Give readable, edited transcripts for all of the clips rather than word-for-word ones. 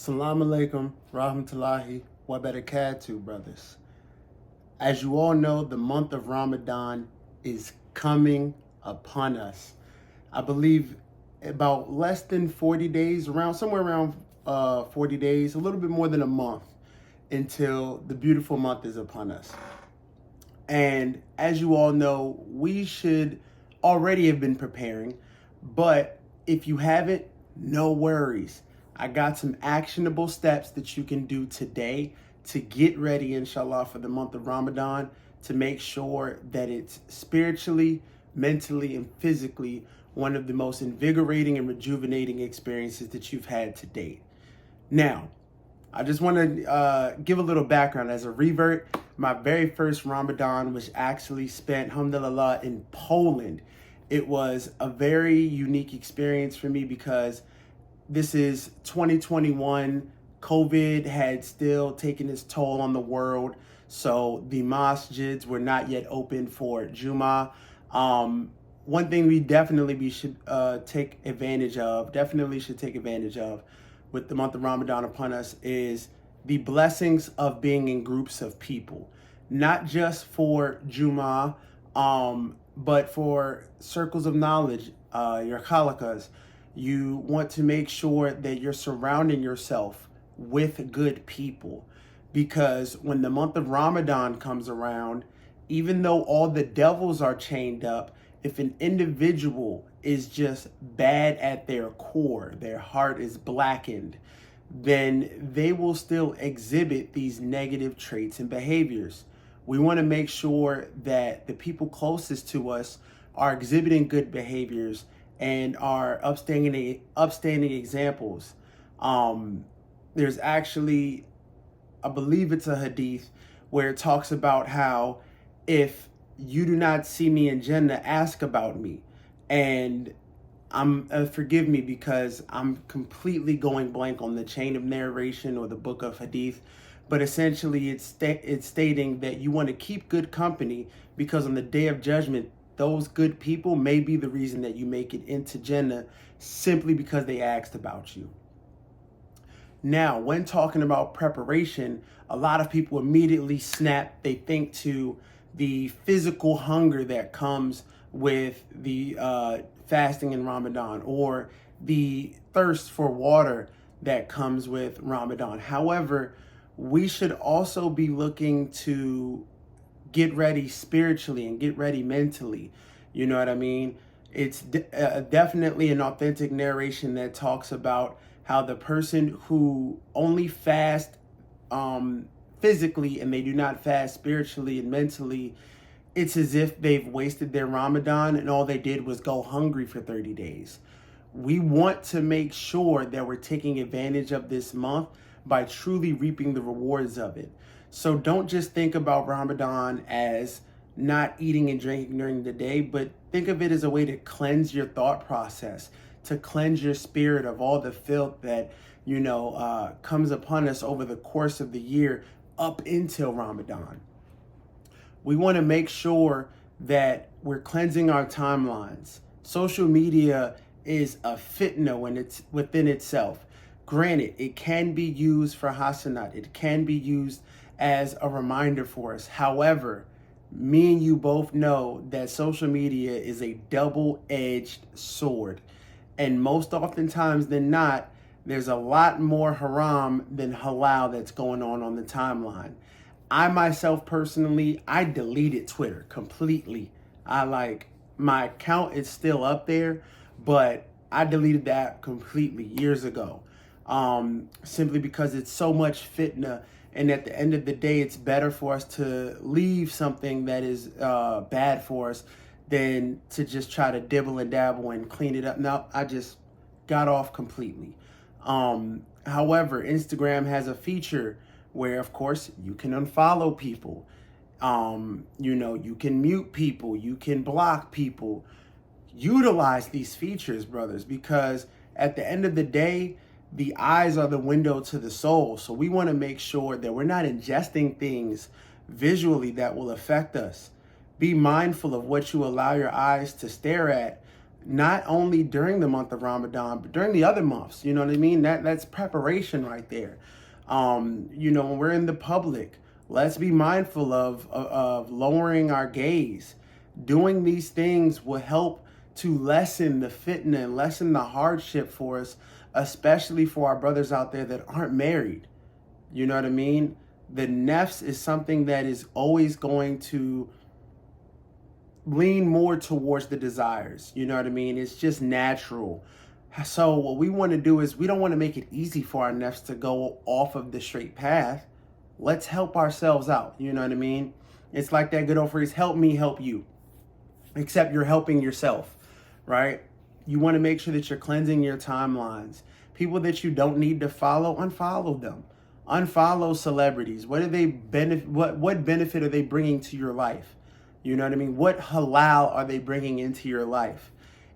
Assalamu alaikum, rahmatullahi wa barakatuh, brothers. As you all know, the month of Ramadan is coming upon us. I believe about less than 40 days, somewhere around 40 days, a little bit more than a month until the beautiful month is upon us. And as you all know, we should already have been preparing, but if you haven't, no worries. I got some actionable steps that you can do today to get ready, inshallah, for the month of Ramadan, to make sure that it's spiritually, mentally, and physically one of the most invigorating and rejuvenating experiences that you've had to date. Now, I just want to give a little background. As a revert, my very first Ramadan was actually spent, alhamdulillah, in Poland. It was a very unique experience for me because this is 2021. COVID had still taken its toll on the world. So the masjids were not yet open for Jummah. One thing we definitely should take advantage of with the month of Ramadan upon us is the blessings of being in groups of people, not just for Jummah, but for circles of knowledge, your halakas. You want to make sure that you're surrounding yourself with good people, because when the month of Ramadan comes around, even though all the devils are chained up, if an individual is just bad at their core, their heart is blackened, then they will still exhibit these negative traits and behaviors. We want to make sure that the people closest to us are exhibiting good behaviors and are upstanding examples. There's actually, I believe it's a hadith where it talks about how if you do not see me in Jannah, ask about me. And forgive me because I'm completely going blank on the chain of narration or the book of hadith, but essentially it's stating that you want to keep good company because on the day of judgment, those good people may be the reason that you make it into Jannah simply because they asked about you. Now, when talking about preparation, a lot of people immediately snap. They think to the physical hunger that comes with the fasting in Ramadan, or the thirst for water that comes with Ramadan. However, we should also be looking to get ready spiritually and get ready mentally. You know what I mean? It's definitely an authentic narration that talks about how the person who only fast physically and they do not fast spiritually and mentally, it's as if they've wasted their Ramadan and all they did was go hungry for 30 days. We want to make sure that we're taking advantage of this month by truly reaping the rewards of it. So don't just think about Ramadan as not eating and drinking during the day, but think of it as a way to cleanse your thought process, to cleanse your spirit of all the filth that, comes upon us over the course of the year up until Ramadan. We want to make sure that we're cleansing our timelines. Social media is a fitna when it's within itself. Granted, it can be used for hasanat. It can be used as a reminder for us. However, me and you both know that social media is a double-edged sword. And most oftentimes than not, there's a lot more haram than halal that's going on the timeline. I myself personally, I deleted Twitter completely. My account is still up there, but I deleted that completely years ago. Simply because it's so much fitna, and at the end of the day, it's better for us to leave something that is bad for us than to just try to dibble and dabble and clean it up. No, I just got off completely. However, Instagram has a feature where, of course, you can unfollow people. You can mute people, you can block people. Utilize these features, brothers, because at the end of the day, the eyes are the window to the soul. So we want to make sure that we're not ingesting things visually that will affect us. Be mindful of what you allow your eyes to stare at. not only during the month of Ramadan, but during the other months. You know what I mean? That's preparation right there. When we're in the public, let's be mindful of lowering our gaze. Doing these things will help to lessen the fitna and lessen the hardship for us, especially for our brothers out there that aren't married. You know what I mean? The nafs is something that is always going to lean more towards the desires. You know what I mean? It's just natural. So what we want to do is we don't want to make it easy for our nafs to go off of the straight path. Let's help ourselves out. You know what I mean? It's like that good old phrase, help me help you. Except you're helping yourself, right? You want to make sure that you're cleansing your timelines. People that you don't need to follow, unfollow them. Unfollow celebrities. What benefit are they bringing to your life? You know what I mean? What halal are they bringing into your life?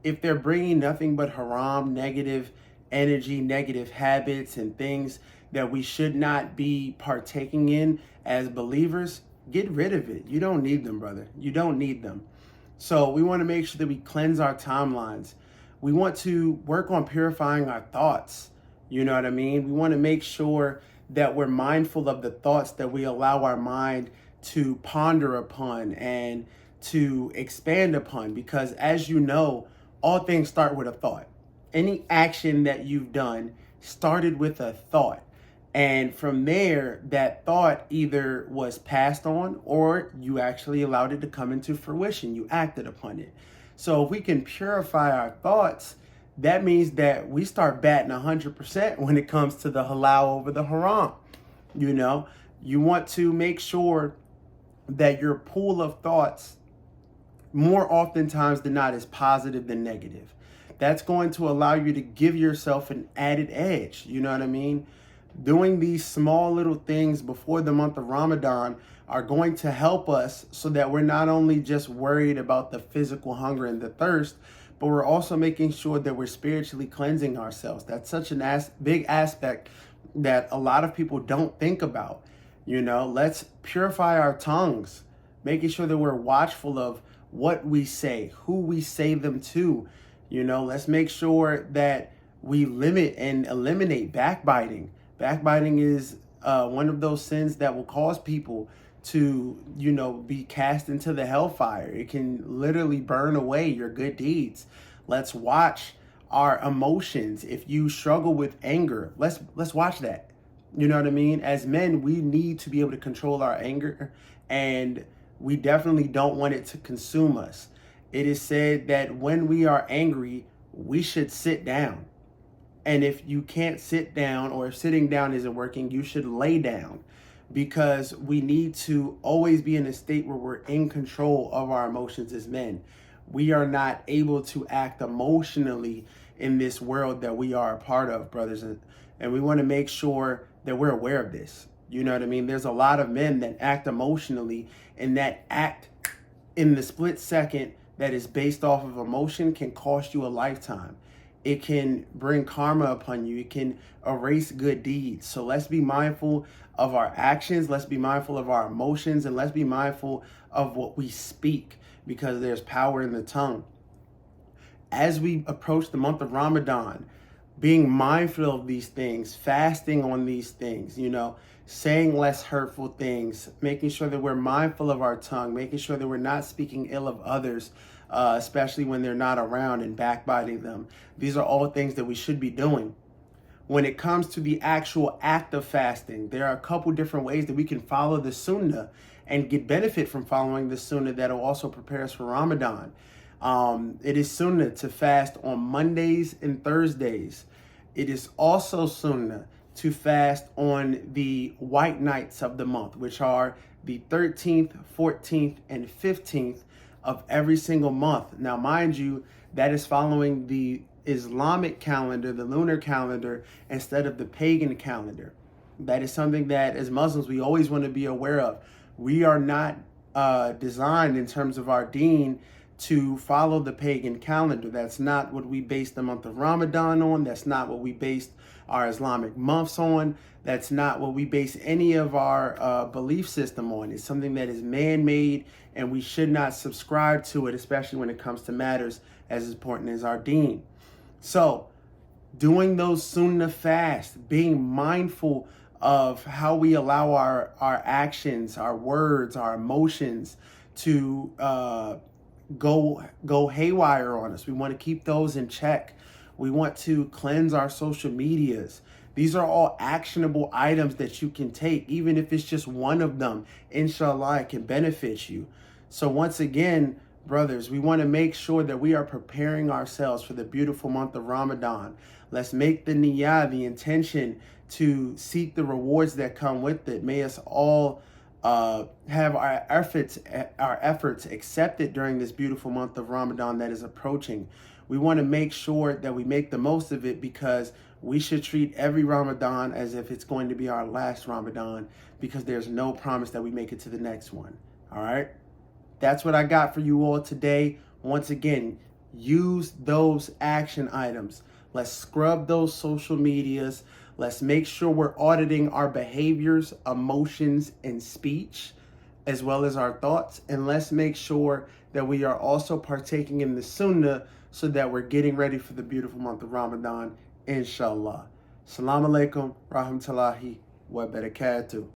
If they're bringing nothing but haram, negative energy, negative habits, and things that we should not be partaking in as believers, get rid of it. You don't need them, brother. You don't need them. So we want to make sure that we cleanse our timelines. We want to work on purifying our thoughts. You know what I mean? We want to make sure that we're mindful of the thoughts that we allow our mind to ponder upon and to expand upon. Because as you know, all things start with a thought. Any action that you've done started with a thought. And from there, that thought either was passed on or you actually allowed it to come into fruition. You acted upon it. So if we can purify our thoughts, that means that we start batting 100% when it comes to the halal over the haram. You want to make sure that your pool of thoughts more oftentimes than not is positive than negative. That's going to allow you to give yourself an added edge. You know what I mean? Doing these small little things before the month of Ramadan are going to help us so that we're not only just worried about the physical hunger and the thirst, but we're also making sure that we're spiritually cleansing ourselves. That's such a big aspect that a lot of people don't think about. Let's purify our tongues, making sure that we're watchful of what we say, who we say them to. Let's make sure that we limit and eliminate backbiting. Backbiting is one of those sins that will cause people to, be cast into the hellfire. It can literally burn away your good deeds. Let's watch our emotions. If you struggle with anger, let's watch that. You know what I mean? As men, we need to be able to control our anger, and we definitely don't want it to consume us. It is said that when we are angry, we should sit down. And if you can't sit down, or if sitting down isn't working, you should lay down, because we need to always be in a state where we're in control of our emotions as men. We are not able to act emotionally in this world that we are a part of, brothers. And we want to make sure that we're aware of this. You know what I mean? There's a lot of men that act emotionally, and that act in the split second that is based off of emotion can cost you a lifetime. It can bring karma upon you. It can erase good deeds. So let's be mindful of our actions. Let's be mindful of our emotions, and let's be mindful of what we speak, because there's power in the tongue. As we approach the month of Ramadan, being mindful of these things, fasting on these things, saying less hurtful things, making sure that we're mindful of our tongue, making sure that we're not speaking ill of others, especially when they're not around, and backbiting them. These are all things that we should be doing. When it comes to the actual act of fasting, there are a couple different ways that we can follow the sunnah and get benefit from following the sunnah that will also prepare us for Ramadan. It is sunnah to fast on Mondays and Thursdays. It is also sunnah to fast on the white nights of the month, which are the 13th, 14th, and 15th of every single month. Now, mind you, that is following the Islamic calendar, the lunar calendar, instead of the pagan calendar. That is something that as Muslims, we always want to be aware of. We are not designed in terms of our deen to follow the pagan calendar. That's not what we based the month of Ramadan on. That's not what we based our Islamic months on. That's not what we base any of our belief system on. It's something that is man-made, and we should not subscribe to it, especially when it comes to matters as important as our deen. So, doing those sunnah fasts, being mindful of how we allow our actions, our words, our emotions to go haywire on us. We want to keep those in check. We want to cleanse our social medias. These are all actionable items that you can take, even if it's just one of them. Inshallah, it can benefit you. So once again, brothers, we want to make sure that we are preparing ourselves for the beautiful month of Ramadan. Let's make the niyyah, the intention, to seek the rewards that come with it. May us all have our efforts accepted during this beautiful month of Ramadan that is approaching. We want to make sure that we make the most of it, because we should treat every Ramadan as if it's going to be our last Ramadan, because there's no promise that we make it to the next one. All right? That's what I got for you all today. Once again, use those action items. Let's scrub those social medias. Let's make sure we're auditing our behaviors, emotions, and speech, as well as our thoughts. And let's make sure that we are also partaking in the sunnah, so that we're getting ready for the beautiful month of Ramadan, inshallah. Assalamu alaikum, rahmatullahi wa barakatuh.